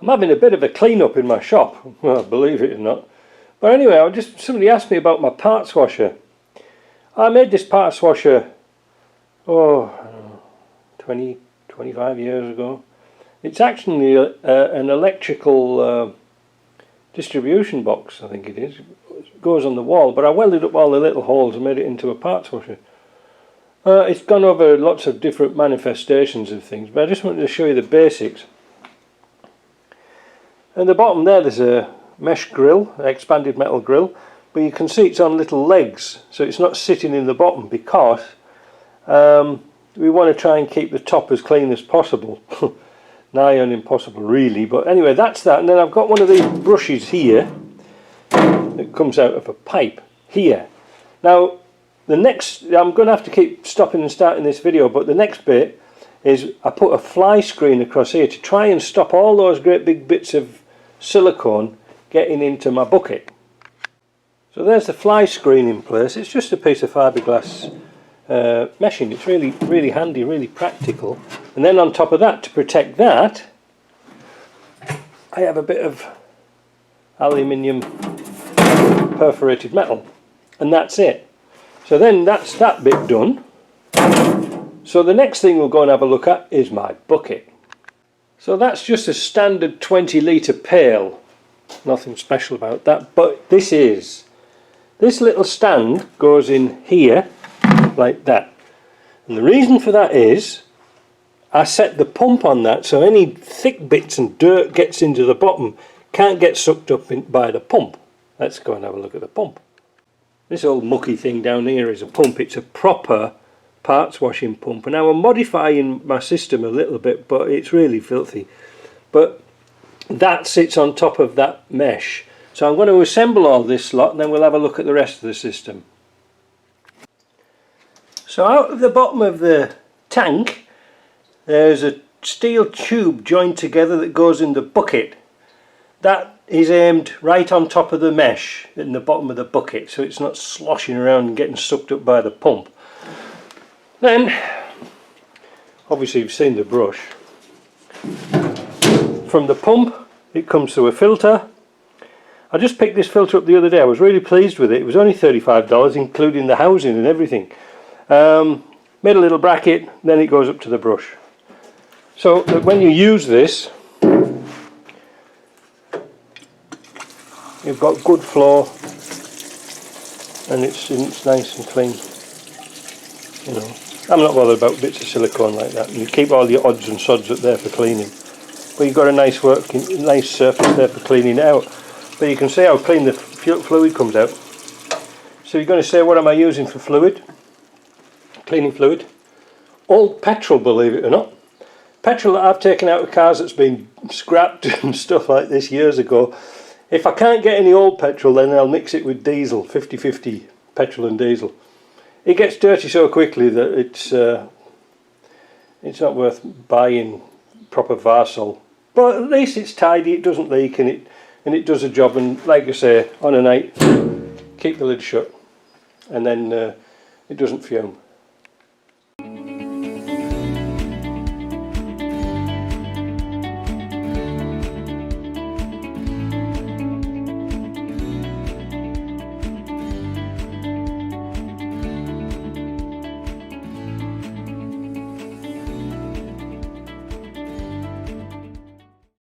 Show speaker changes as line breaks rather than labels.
I'm having a bit of a clean up in my shop, well, believe it or not. But anyway, somebody asked me about my parts washer. I made this parts washer, 25 years ago. It's actually an electrical distribution box, I think it is. It goes on the wall, but I welded up all the little holes and made it into a parts washer. It's gone over lots of different manifestations of things, but I just wanted to show you the basics. At the bottom there's a mesh grill, an expanded metal grill, but you can see it's on little legs, so it's not sitting in the bottom, because we want to try and keep the top as clean as possible. Nigh on impossible really, but anyway, that's that. And then I've got one of these brushes here that comes out of a pipe here. Now the next, I'm going to have to keep stopping and starting this video, but the next bit is I put a fly screen across here to try and stop all those great big bits of silicone getting into my bucket. So there's the fly screen in place. It's just a piece of fiberglass meshing. It's really handy, really practical. And then on top of that, to protect that, I have a bit of aluminium perforated metal, and that's it. So then that's that bit done. So the next thing we'll go and have a look at is my bucket. So that's just a standard 20-litre pail. Nothing special about that, but this little stand goes in here like that. And the reason for that is I set the pump on that, so any thick bits and dirt gets into the bottom can't get sucked up by the pump. Let's go and have a look at the pump. This old mucky thing down here is a pump. It's a proper parts washing pump, and now I'm modifying my system a little bit, but it's really filthy. But that sits on top of that mesh, so I'm going to assemble all this lot and then we'll have a look at the rest of the system. So out of the bottom of the tank there's a steel tube joined together that goes in the bucket. That is aimed right on top of the mesh in the bottom of the bucket, so it's not sloshing around and getting sucked up by the pump. Then obviously you've seen the brush. From the pump it comes through a filter. I just picked this filter up the other day. I was really pleased with it. It was only $35 including the housing and everything. Made a little bracket, then it goes up to the brush. So that when you use this, you've got good flow and it's nice and clean. You know, I'm not bothered about bits of silicone like that. You keep all your odds and sods up there for cleaning, but you've got a nice surface there for cleaning it out. But you can see how clean the fluid comes out. So you're going to say, what am I using for fluid? Cleaning fluid? Old petrol, believe it or not. Petrol that I've taken out of cars that's been scrapped and stuff like this years ago. If I can't get any old petrol, then I'll mix it with diesel, 50-50 petrol and diesel. It gets dirty so quickly that it's not worth buying proper Varsol. But at least it's tidy, it doesn't leak, and it does a job. And like I say, on a night, keep the lid shut, and then it doesn't fume.